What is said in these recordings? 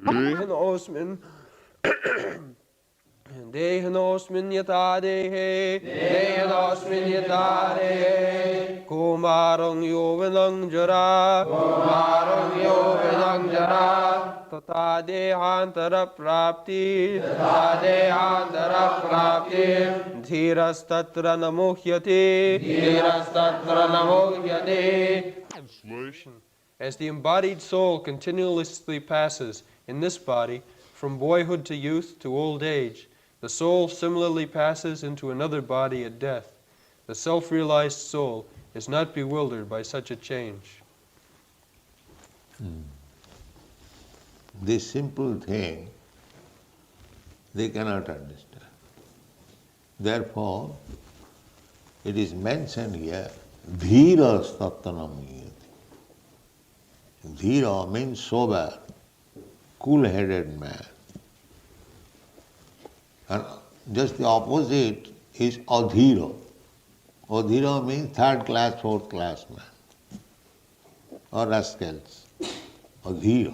Dehanosmin Dehanosmin yata dehe Dehanosmin yata dehe Kumarang yovanang jara Kumarang yovanang jara Tata dehantara prapti Tata dehantara prapti Dhirastatra namohyate Dhirastatra namohyate. Translation. As the embodied soul continuously passes in this body from boyhood to youth to old age, the soul similarly passes into another body at death. The self-realized soul is not bewildered by such a change. This simple thing they cannot understand. Therefore, it is mentioned here, Dhira Stattanamiyati. Dhira means sober, cool-headed man. And just the opposite is Adhira. Adhira means third class, fourth class man, or rascals. Adhira.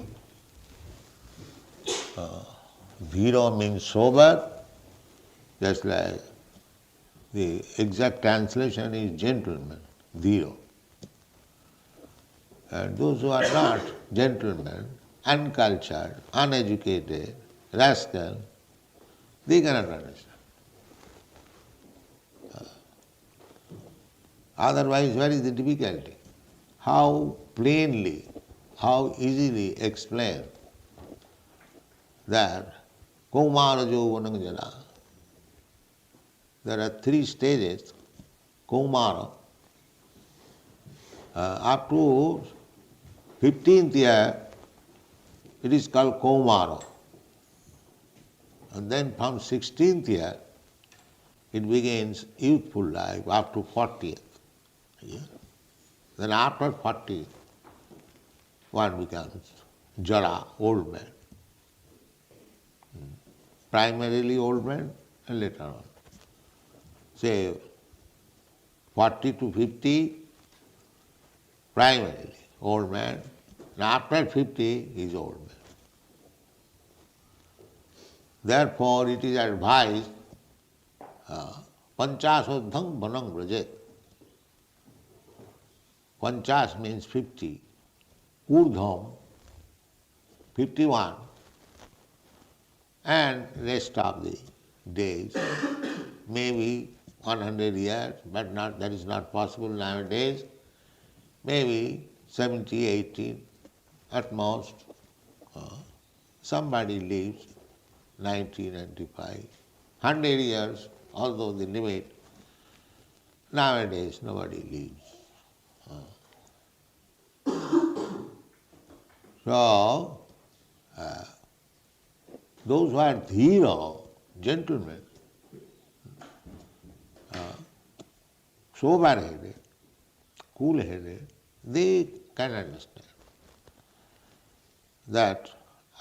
Dhira means sober, just like the exact translation is gentleman, dhira. And those who are not gentlemen, uncultured, uneducated, rascal, they cannot understand. Otherwise, where is the difficulty? How plainly, how easily explain that Kaumara Jovanang Jara. There are three stages. Kaumara. Up to 15th year, it is called Kaumara. And then from 16th year, it begins youthful life up to 40th year. Then after 40, one becomes Jara, old man. Primarily old man and later on. Say 40 to 50, primarily old man, and after 50 is old man. Therefore, it is advised, Panchasodham Vanam Vrajet. Panchas means 50, Urdham 51, and rest of the days, maybe 100 years, but that is not possible nowadays, maybe 70, 80 at most. Somebody lives 90, 95, 100 years, although the limit, nowadays nobody lives. So, those who are dhira, gentlemen, sober-headed, cool-headed, they can understand that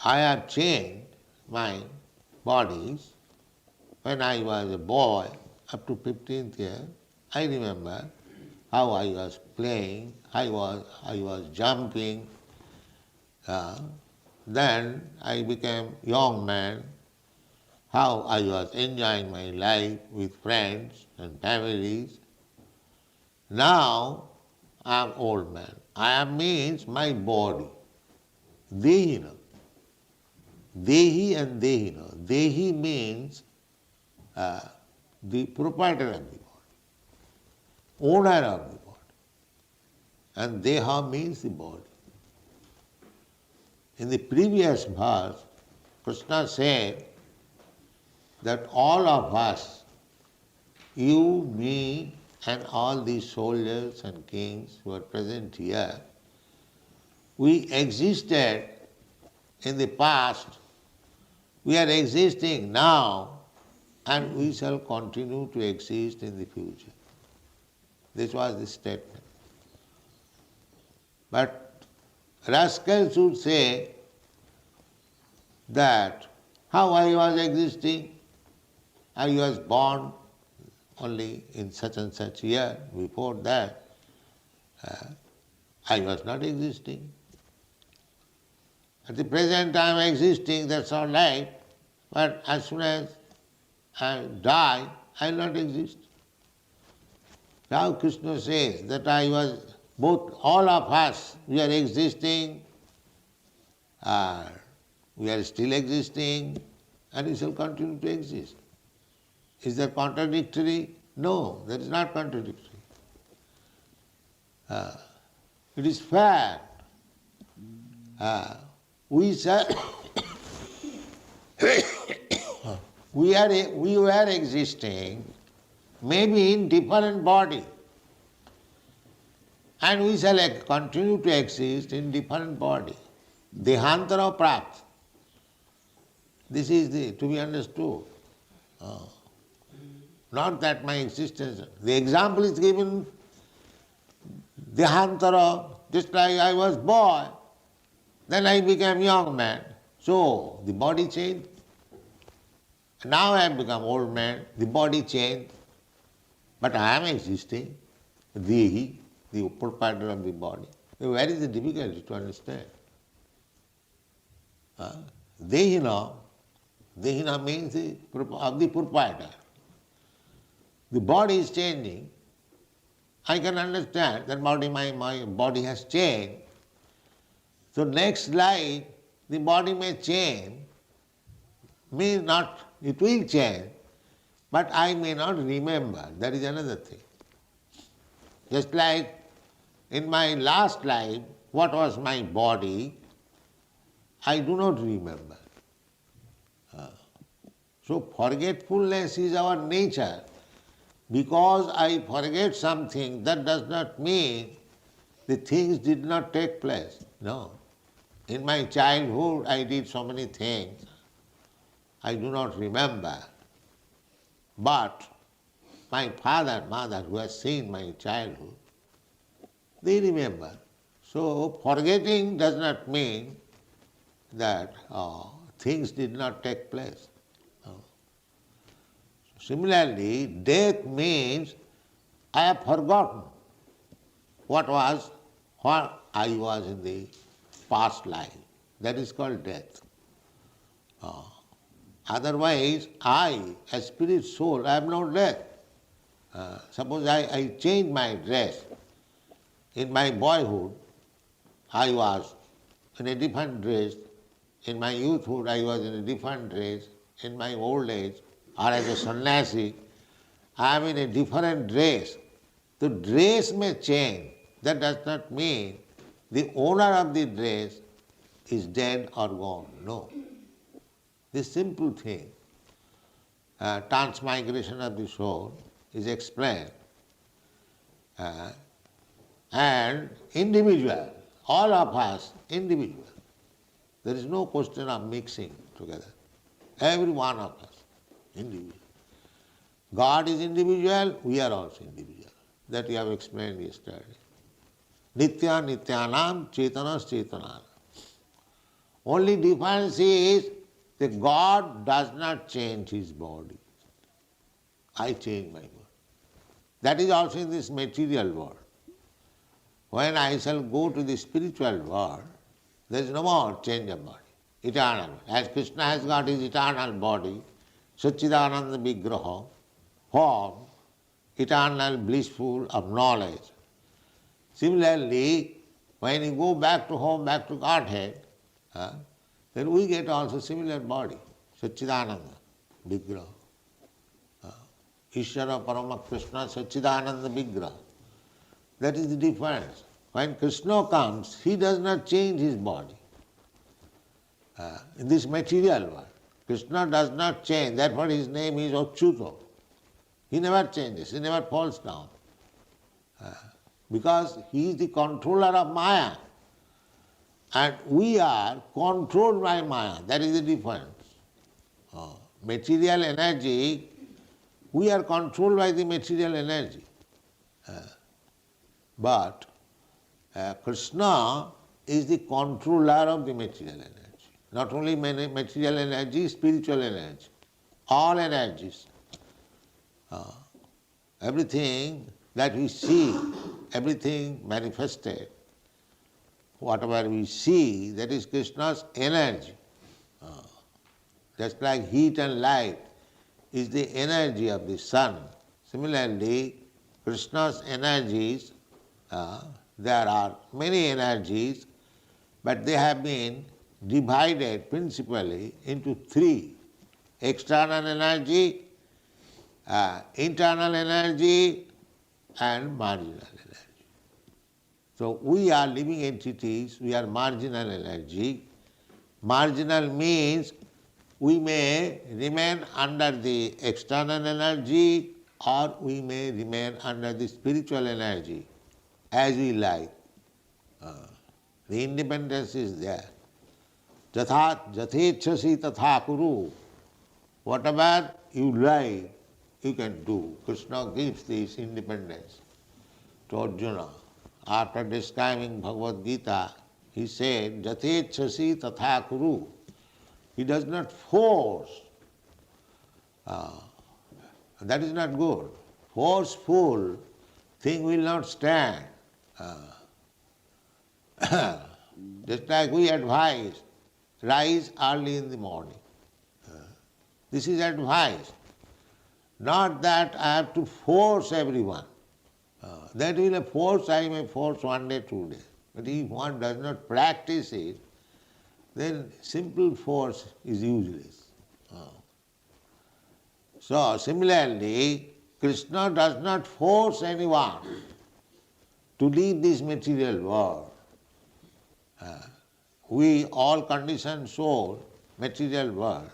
I have changed my bodies. When I was a boy, up to 15th year, I remember how I was playing, I was jumping. Then I became young man, how I was enjoying my life with friends and families. Now I am old man. I am means my body. Dehina. Dehi and Dehina. Dehi means the proprietor of the body, owner of the body. And Deha means the body. In the previous verse, Krishna said that all of us, you, me, and all these soldiers and kings who are present here, we existed in the past, we are existing now, and we shall continue to exist in the future. This was the statement. But rascals would say that how I was existing, I was born only in such and such year, before that I was not existing. At the present time existing, that's all right, but as soon as I die, I will not exist. Now Krishna says that both all of us, we are existing, we are still existing, and we shall continue to exist. Is that contradictory? No, that is not contradictory. It is fact. We shall we were existing, maybe in different body, and we shall continue to exist in different body. Dehantara prapt. This is to be understood. Not that my existence. The example is given, Dehantara, just like I was boy, then I became young man. So the body changed. Now I have become old man, the body changed. But I am existing, the proprietor of the body. Where is the difficulty to understand? Dehina means of the proprietor. The body is changing. I can understand that my body has changed. So next life, the body may change, means not, it will change, but I may not remember. That is another thing. Just like in my last life, what was my body, I do not remember. So forgetfulness is our nature. Because I forget something, that does not mean the things did not take place. No. In my childhood, I did so many things. I do not remember. But my father and mother who has seen my childhood, they remember. So forgetting does not mean that things did not take place. Similarly, death means I have forgotten what I was in the past life. That is called death. Otherwise, I, a spirit soul, I am not death. Suppose I change my dress. In my boyhood, I was in a different dress. In my youthhood, I was in a different dress. In my old age, or as a sannyasi, I am in a different dress. The dress may change. That does not mean the owner of the dress is dead or gone. No. This simple thing, transmigration of the soul, is explained. And individual, all of us individual. There is no question of mixing together. Every one of us. Individual. God is individual, we are also individual. That we have explained yesterday. Nitya nityanam chetanas chetanam. Only difference is that God does not change his body. I change my body. That is also in this material world. When I shall go to the spiritual world, there is no more change of body. Eternal. As Krishna has got his eternal body, Satchidananda Vigraha, form, eternal, blissful of knowledge. Similarly, when you go back to home, back to Godhead, then we get also similar body, Satchidananda Vigraha. Ishvara Parama Krishna Satchidananda Vigraha. That is the difference. When Krishna comes, he does not change his body. In this material world, Krishna does not change, therefore his name is Achyuta. He never changes, he never falls down. Because he is the controller of Maya. And we are controlled by Maya, that is the difference. Material energy, we are controlled by the material energy. But Krishna is the controller of the material energy. Not only material energy, spiritual energy. All energies. Everything that we see, everything manifested, whatever we see, that is Krishna's energy. Just like heat and light is the energy of the sun. Similarly, Krishna's energies, there are many energies, but they have been divided principally into three: external energy, internal energy, and marginal energy. So we are living entities, we are marginal energy. Marginal means we may remain under the external energy or we may remain under the spiritual energy as we like. The independence is there. Jathechasi tatha kuru. Whatever you like, you can do. Krishna gives this independence to Arjuna. After describing Bhagavad Gita, he said, Jathechasi tatha kuru. He does not force. That is not good. Forceful thing will not stand. Just like we advise, rise early in the morning. This is advice. Not that I have to force everyone. That will a force, I may force one day, 2 days. But if one does not practice it, then simple force is useless. So similarly, Krishna does not force anyone to leave this material world. We, all conditioned soul, material world,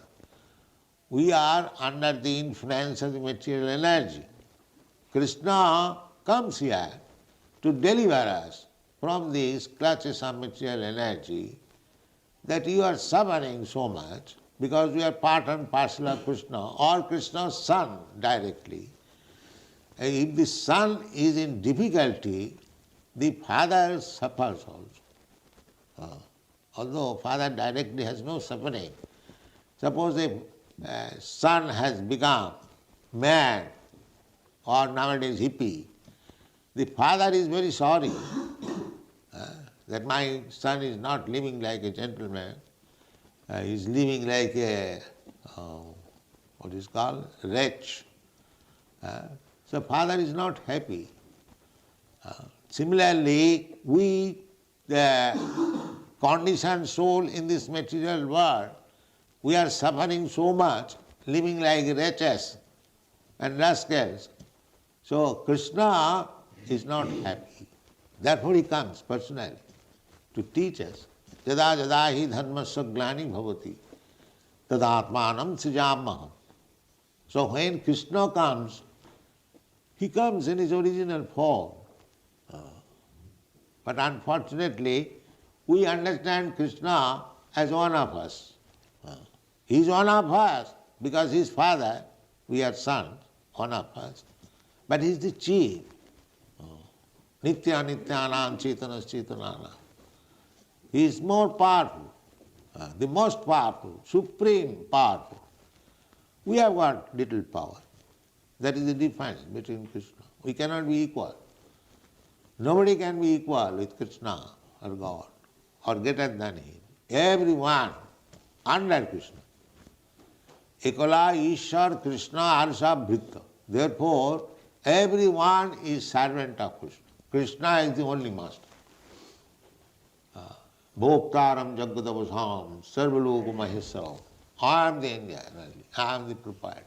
we are under the influence of the material energy. Krishna comes here to deliver us from these clutches of material energy, that you are suffering so much because you are part and parcel of Krishna or Krishna's son directly. If the son is in difficulty, the father suffers also. Although father directly has no suffering. Suppose a son has become mad or nowadays hippie, the father is very sorry that my son is not living like a gentleman, he is living like a, what is called, wretch. So father is not happy. Similarly, we, the conditioned soul in this material world, we are suffering so much, living like wretches and rascals. So Krishna is not happy. Therefore he comes personally to teach us. Yada yada hi dharmasya glani bhavati tadatmanam srijamaham. So when Krishna comes, he comes in his original form. But unfortunately, we understand Krishna as one of us. He is one of us because he is father, we are sons, one of us. But he is the chief. Nitya nityanam chetanas chetanana. He is more powerful, the most powerful, supreme powerful. We have got little power. That is the difference between Krishna. We cannot be equal. Nobody can be equal with Krishna or God or greater than him. Everyone under Krishna. Ekala Ishar Krishna Arsa Bhritta. Therefore, everyone is servant of Krishna. Krishna is the only master. Bhoktaram Jagadavasam Sarvaloka Maheswaram. I am the India energy. I am the proprietor.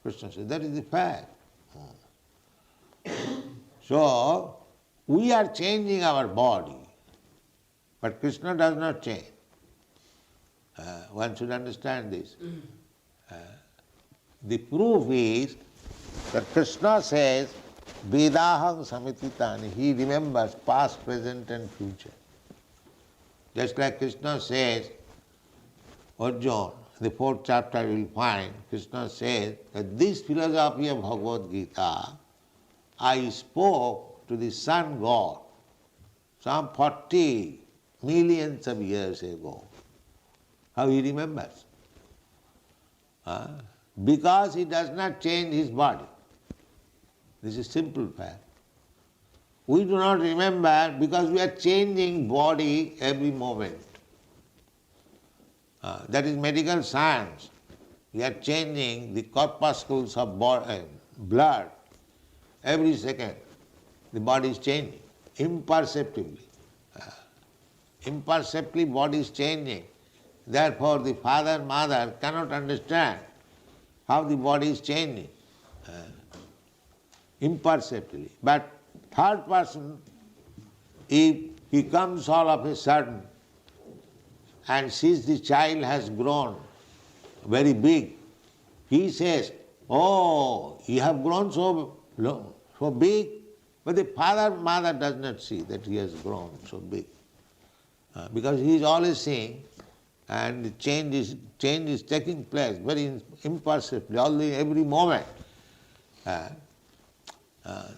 Krishna says, that is the fact. So, we are changing our body, but Krishna does not change. One should understand this. The proof is that Krishna says, Vedaham samititani. He remembers past, present and future. Just like Krishna says, Arjuna, the 4th chapter you will find, Krishna says that this philosophy of Bhagavad Gita I spoke to the sun god some 40 millions of years ago. How he remembers? Because he does not change his body. This is simple fact. we do not remember because we are changing body every moment. That is medical science. We are changing the corpuscles of blood every second. The body is changing imperceptibly. Imperceptibly body is changing. Therefore the father, mother cannot understand how the body is changing imperceptibly. But third person, if he comes all of a sudden and sees the child has grown very big, he says, "Oh, you have grown so big." But the father, mother does not see that he has grown so big. Because he is always seeing, and the change is taking place very imperceptibly, every moment.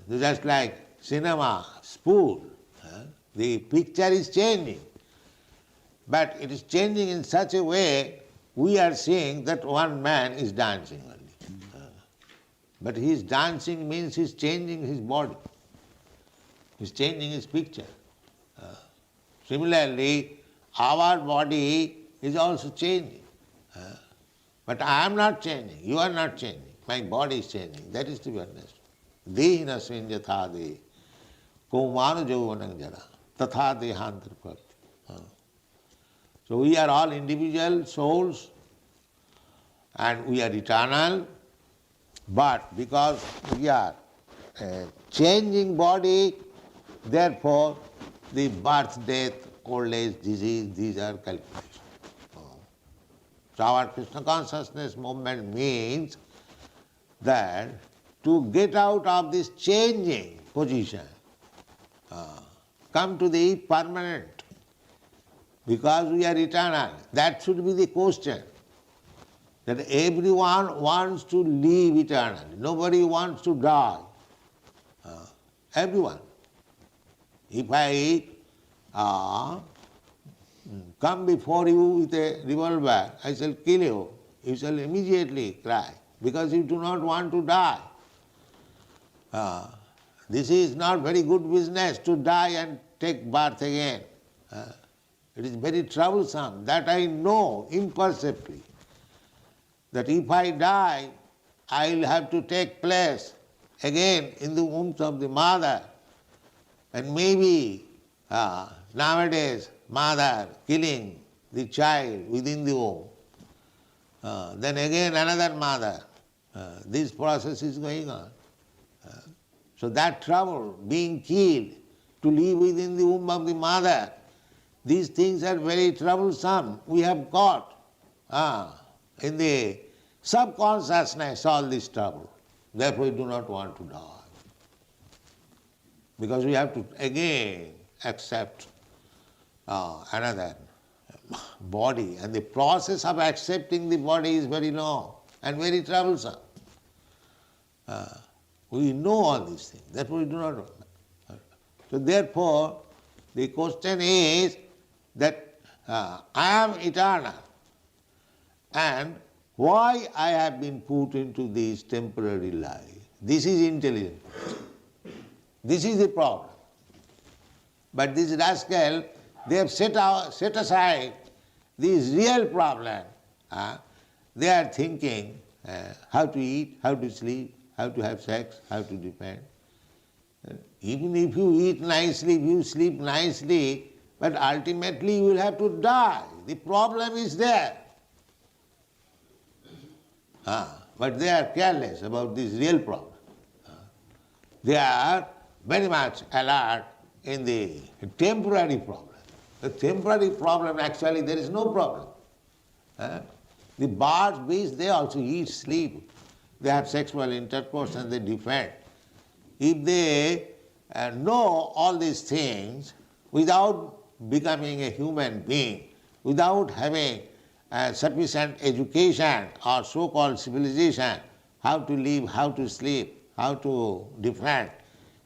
Just like cinema, spool, the picture is changing. But it is changing in such a way, we are seeing that one man is dancing only. But his dancing means he is changing his body. He is changing his picture. Similarly, our body is also changing. But I am not changing, you are not changing, my body is changing. That is to be understood. Dehina svinyatha de, kaumana jauvanam jara, tatha dehantar prati. So we are all individual souls and we are eternal, but because we are a changing body, therefore the birth, death, old age, disease, these are calculations. So our Krishna consciousness movement means that to get out of this changing position, come to the permanent, because we are eternal. That should be the question. That everyone wants to live eternally. Nobody wants to die. Everyone. If I come before you with a revolver, I shall kill you. You shall immediately cry, because you do not want to die. This is not very good business to die and take birth again. It is very troublesome. That I know imperceptibly. That if I die, I will have to take place again in the womb of the mother. And maybe nowadays mother killing the child within the womb. Then again another mother. This process is going on. So that trouble, being killed, to live within the womb of the mother, these things are very troublesome. We have got in the subconsciousness all this trouble. Therefore we do not want to die. Because we have to again accept another body. And the process of accepting the body is very long and very troublesome. We know all these things. Therefore we do not want. So therefore the question is that I am eternal, and why I have been put into this temporary life. This is intelligent. This is the problem. But this rascal, they have set aside this real problem. They are thinking how to eat, how to sleep, how to have sex, how to defend. Even if you eat nicely, if you sleep nicely, but ultimately you will have to die. The problem is there. But they are careless about this real problem. They are very much alert in the temporary problem. The temporary problem, actually there is no problem. The birds, beasts, they also eat, sleep. They have sexual intercourse and they defend. If they know all these things without becoming a human being, without having sufficient education or so-called civilization, how to live, how to sleep, how to defend,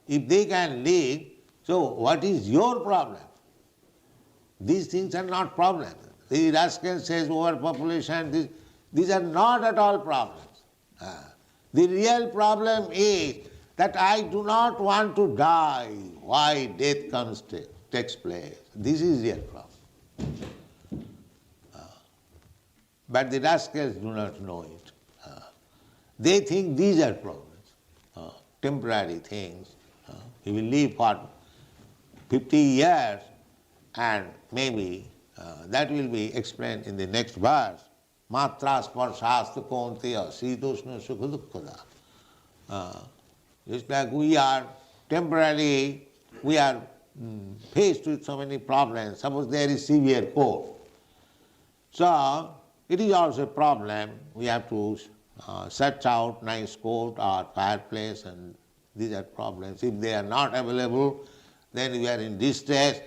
if they can live, so what is your problem? These things are not problems. The rascal says overpopulation, these are not at all problems. The real problem is that I do not want to die. why death takes place. This is real problem. But the rascals do not know it. They think these are problems, temporary things. He will live for 50 years and maybe that will be explained in the next verse. Matra sparshastha konteya sitoshna sukha dukkhada. Just like we are temporarily, we are faced with so many problems. Suppose there is severe cold. So, it is also a problem. We have to search out nice coat or fireplace, and these are problems. If they are not available, then we are in distress.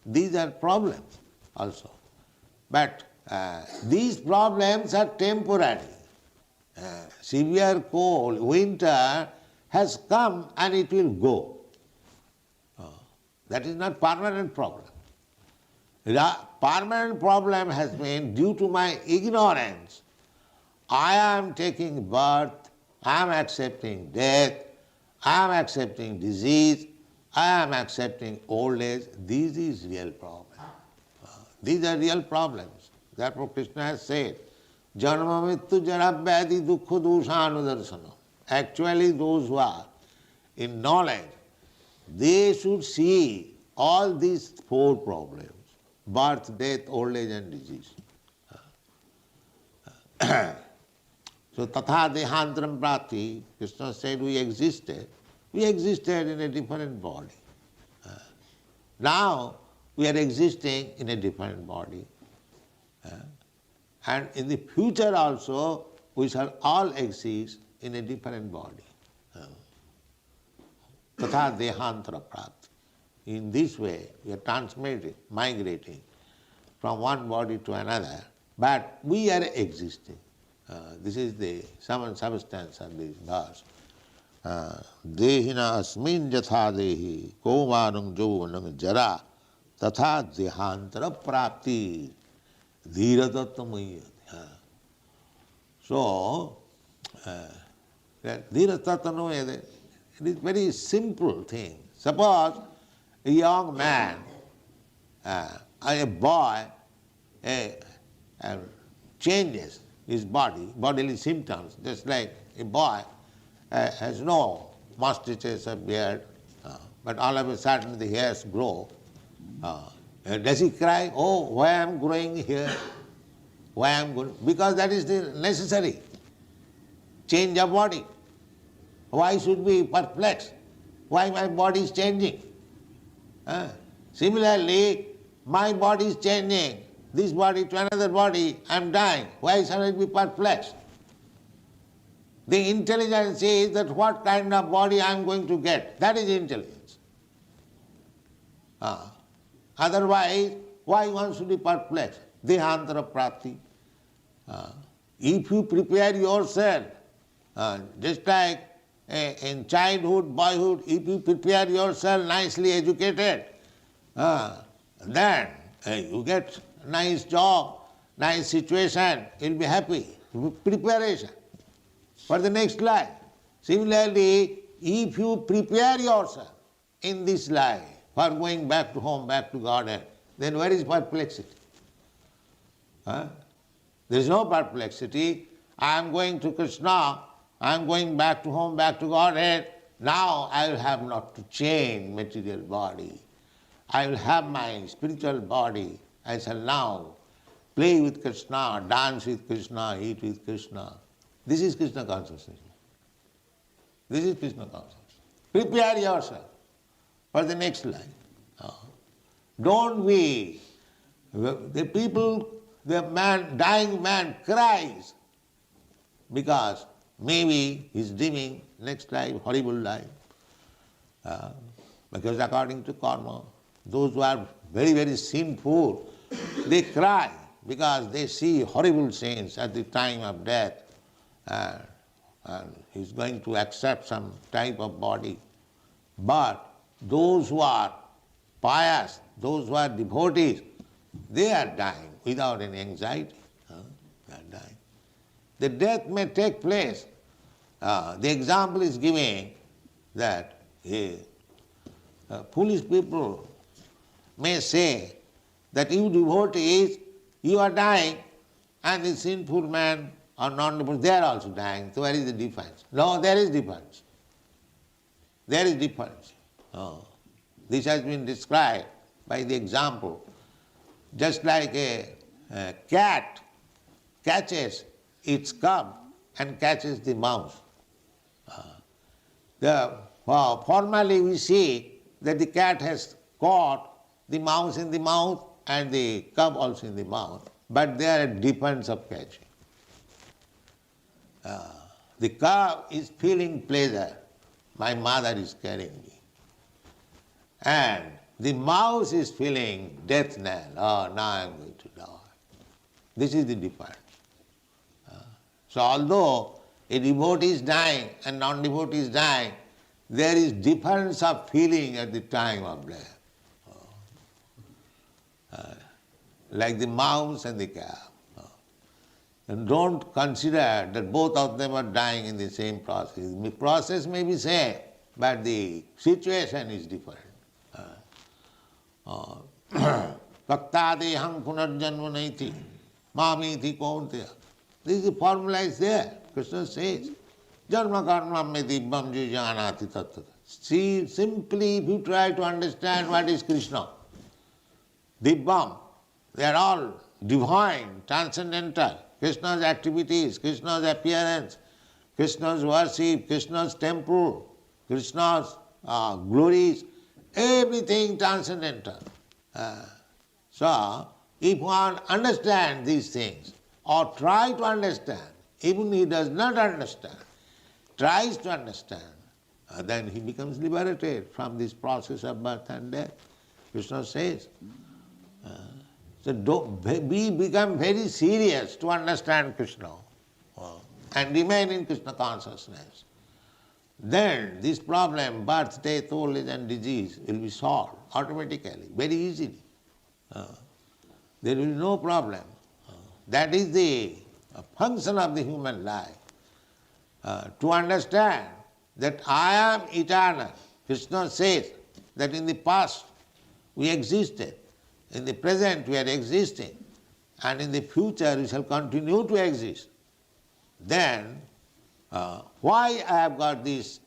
These are problems also. But these problems are temporary. Severe cold, winter has come and it will go. That is not permanent problem. The permanent problem has been due to my ignorance. I am taking birth, I am accepting death, I am accepting disease, I am accepting old age. This is real problem. These are real problems. Therefore Krishna has said, Janma mittu jara vyadi dukkha doshanudarsana. Actually those who are in knowledge, they should see all these four problems: birth, death, old age and disease. So tatha dehantram prati, Krishna said we existed in a different body. Now we are existing in a different body. And in the future also we shall all exist in a different body. Tatha dehantara prati. In this way we are transmitting, migrating from one body to another, but we are existing. This is the sum and substance of this verse. Dehina asmin jatha dehi kaumanam jovanam jara tatha dehantara prapti dhiratattamayi. So, dhiratattamayi, it is very simple thing. Suppose a young man, a boy, changes his bodily symptoms, just like a boy has no mustaches or beard, but all of a sudden the hairs grow. Does he cry, oh, why I am growing here? Why I am growing? Because that is the necessary change of body. Why should be perplexed? Why my body is changing? Similarly, my body is changing. This body to another body, I am dying. Why should I be perplexed? The intelligence is that what kind of body I am going to get. That is intelligence. Otherwise, why one should be perplexed? Dehantara prati. If you prepare yourself, just like in childhood, boyhood, if you prepare yourself nicely educated, then you get nice job, nice situation, you'll be happy. Preparation for the next life. Similarly, if you prepare yourself in this life for going back to home, back to Godhead, then where is perplexity? There is no perplexity. I am going to Krishna, I am going back to home, back to Godhead. Now I will have not to change material body. I will have my spiritual body. I shall now play with Krishna, dance with Krishna, eat with Krishna. This is Krishna consciousness. This is Krishna consciousness. Prepare yourself for the next life. Don't be, the people, the man, dying man cries because maybe he's dreaming next life, horrible life. Because according to karma, those who are very, very sinful, they cry because they see horrible sins at the time of death. And he's going to accept some type of body. But those who are pious, those who are devotees, they are dying without any anxiety. They are dying. The death may take place. The example is giving that foolish people may say that you devotees, you are dying, and the sinful man or non-devotees, they are also dying. So where is the difference? No, there is difference. There is difference. Oh. This has been described by the example. Just like a cat catches its cub and catches the mouse. Formally we see that the cat has caught the mouse in the mouth and the cub also in the mouth, but they are at difference of catching. The cub is feeling pleasure. My mother is carrying me. And the mouse is feeling death knell. Oh, now I am going to die. This is the difference. So although a devotee is dying and non-devotee is dying, there is difference of feeling at the time of death. Like the mouse and the cow. And don't consider that both of them are dying in the same process. The process may be same, but the situation is different. Paktadeham punarjanma naiti, mamiti kaunteya. This is formula is there. Krishna says, Janma karma me dibbam jujanati tattva. See, simply if you try to understand what is Krishna, dibbam, they are all divine, transcendental. Krishna's activities, Krishna's appearance, Krishna's worship, Krishna's temple, Krishna's glories, everything transcendental. So, if one understands these things, or try to understand, even he does not understand, tries to understand, then he becomes liberated from this process of birth and death. Krishna says. So we become very serious to understand Krishna and remain in Krishna consciousness. Then this problem, birth, death, old age and disease will be solved automatically, very easily. There will be no problem. That is the function of the human life. To understand that I am eternal. Krishna says that in the past we existed, in the present we are existing, and in the future we shall continue to exist. Then why I have got this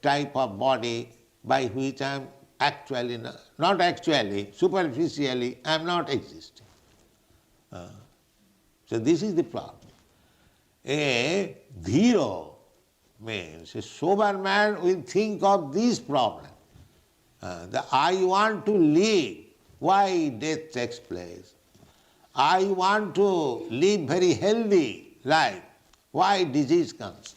type of body by which I am actually, not actually, superficially, I am not existing. So this is the problem. A dhiro means a sober man will think of this problem. I want to live. Why death takes place? I want to live very healthy life. Why disease comes?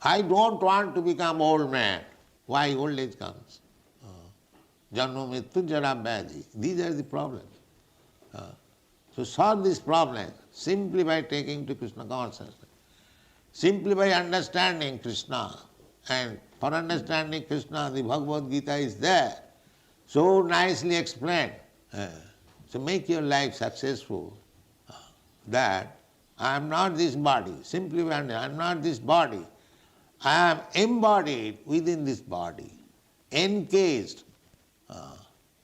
I don't want to become old man. Why old age comes? Janma mrityu jara vyadhi. These are the problems. So solve this problem simply by taking to Krishna consciousness, simply by understanding Krishna. And for understanding Krishna, the Bhagavad Gita is there, so nicely explained. So make your life successful, that I am not this body. Simply understand, I am not this body. I am embodied within this body, encaged.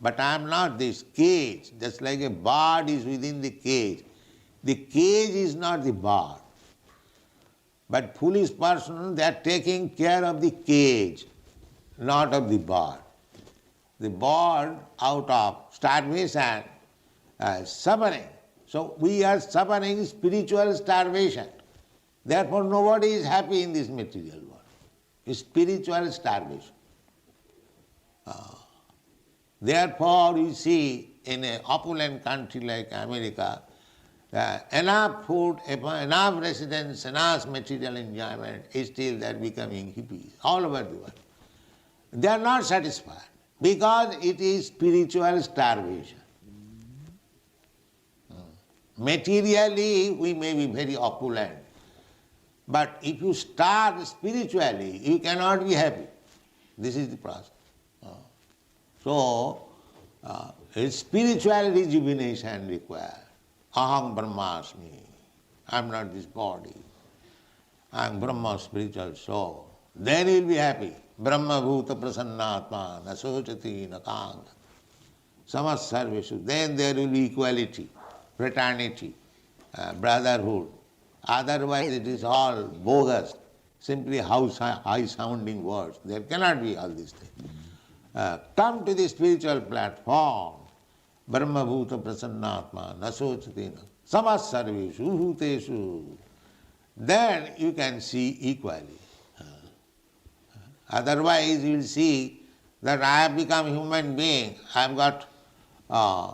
But I am not this cage, just like a bird is within the cage. The cage is not the bird. But foolish person, they are taking care of the cage, not of the bird. The bird, out of starvation, suffering. So we are suffering spiritual starvation. Therefore nobody is happy in this material world. It's spiritual starvation. Therefore you see in an opulent country like America, enough food, enough residence, enough material enjoyment, still they are becoming hippies all over the world. They are not satisfied because it is spiritual starvation. Materially we may be very opulent, but if you starve spiritually, you cannot be happy. This is the process. So, spiritual rejuvenation required. Aham Brahmasmi. I am not this body. I am Brahma, spiritual soul. then you will be happy. Brahma bhuta prasannatma nasochati nakang. Samas sarveshu. Then there will be equality, fraternity, brotherhood. Otherwise it is all bogus, simply high sounding words. There cannot be all these things. Come to the spiritual platform. Brahma bhuta prasannatma nasochati samas sarveshu bhuteshu. Then you can see equally. Otherwise you will see that I have become a human being, I have got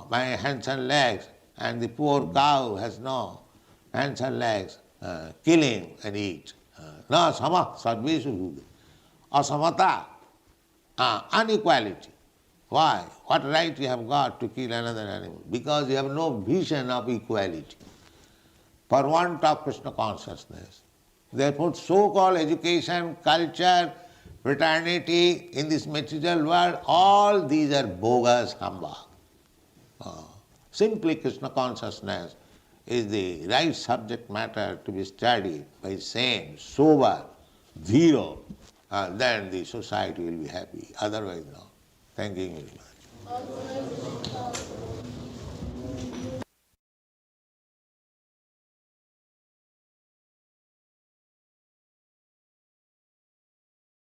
my hands and legs, and the poor cow has no hands and legs, kill him and eat. No, sama, sarveshu bhute. Asamata, inequality. Why? What right you have got to kill another animal? Because you have no vision of equality. For want of Krishna consciousness. Therefore, so-called education, culture, fraternity in this material world, all these are bogus humbug. Simply Krishna consciousness is the right subject matter to be studied by sane, sober, zero, then the society will be happy. Otherwise, no. Thank you very much.